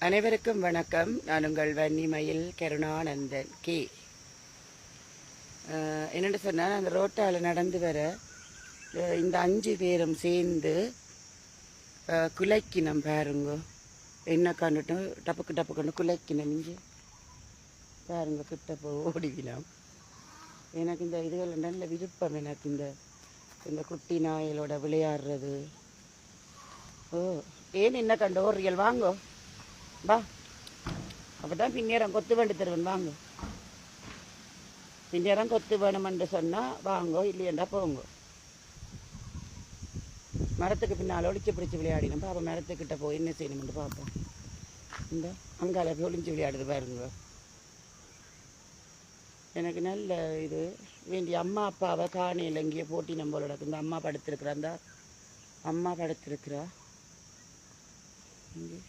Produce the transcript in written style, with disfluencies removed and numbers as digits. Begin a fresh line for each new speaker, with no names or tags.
அனைவருக்கும் வணக்கம். நான் உங்கள் வன்னிமயில் கருணானந்தன் கே. என்னென்னு சொன்னால், அந்த ரோட்டால் நடந்து வர இந்த 5 பேரும் சேர்ந்து குலைக்கினம் பாருங்க. என்ன கண்டுட்டும் டப்புக்கு டப்புக்குன்னு குலைக்கினம். இங்கே பாருங்க, கிட்ட போ ஓடிவிலாம். எனக்கு இந்த இதுகள் நல்ல விருப்பம். எனக்கு இந்த குட்டி நாயலோட விளையாடுறது. ஓ, ஏன் என்ன கண்டு ஓடுறியல்? வாங்கோ வா. அப்போ தான் பின்னேரம் கொத்து வேண்டி தருவேன். வாங்க, பின்னேரம் கொத்து வேணுமென்று சொன்னால் வாங்கோ, இல்லையண்டா போங்கோ. மரத்துக்கு பின்னால் ஒளிச்சு பிடிச்சி விளையாடினோம். பாப்பா மரத்துக்கிட்ட போய் என்ன செய்யணுமென்று பார்ப்போம். இந்த அங்கால போய் ஒளிஞ்சு விளையாடுது பாருங்க. எனக்கு நல்ல இது வேண்டிய அம்மா அப்பாவை காணையில் எங்கேயோ போட்டி நம்மளோட இந்த அம்மா படுத்திருக்கிறா. அந்த அம்மா படுத்திருக்கிறா இங்கே.